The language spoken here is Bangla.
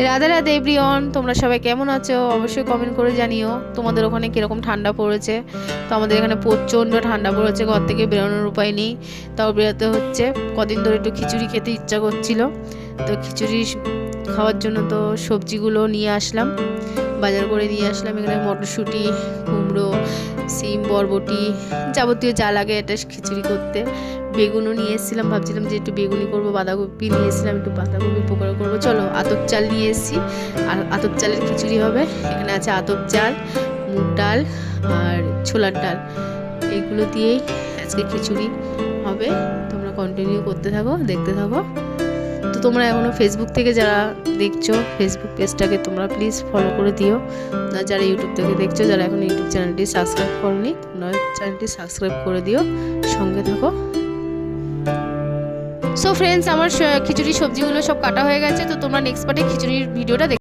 রাধে রাধে এভরিওয়ান, তোমরা সবাই কেমন আছো অবশ্যই কমেন্ট করে জানিও তোমাদের ওখানে কীরকম ঠান্ডা পড়েছে। তো আমাদের এখানে প্রচণ্ড ঠান্ডা পড়েছে, ঘর থেকে বেরোনোর উপায় নেই, তাও বেরোতে হচ্ছে। কদিন ধরে একটু খিচুড়ি খেতে ইচ্ছা করছিল, তো খিচুড়ি খাওয়ার জন্য তো সবজিগুলো নিয়ে আসলাম, বাজার করে নিয়ে আসলাম। এখানে মটরশুঁটি, কুমড়ো, সিম, বরবটি, যাবতীয় যা লাগে এটা খিচুড়ি করতে। বেগুনও নিয়ে এসেছিলাম, ভাবছিলাম যে একটু বেগুনি করবো। বাঁধাকপি নিয়ে এসেছিলাম, একটু বাঁধাকপির পকোড়া করবো। চলো, আতপ চাল নিয়ে এসেছি, আর আতপ চালের খিচুড়ি হবে। এখানে আছে আতপ চাল, মুগ ডাল আর ছোলার ডাল, এগুলো দিয়েই আজকে খিচুড়ি হবে। তোমরা কন্টিনিউ করতে থাকো, দেখতে থাকো। তো তোমরা এখনও ফেসবুক থেকে যারা দেখছো, ফেসবুক পেজটাকে তোমরা প্লিজ ফলো করে দিও। যারা ইউটিউব থেকে দেখছো, যারা এখন ইউটিউব চ্যানেলটি সাবস্ক্রাইব করনি, তোমরা চ্যানেলটি সাবস্ক্রাইব করে দিও, সঙ্গে থাকো। সো ফ্রেন্ডস, আমার খিচুড়ি সবজিগুলো সব কাটা হয়ে গেছে। তো তোমরা নেক্সট পার্টে খিচুড়ির ভিডিওটা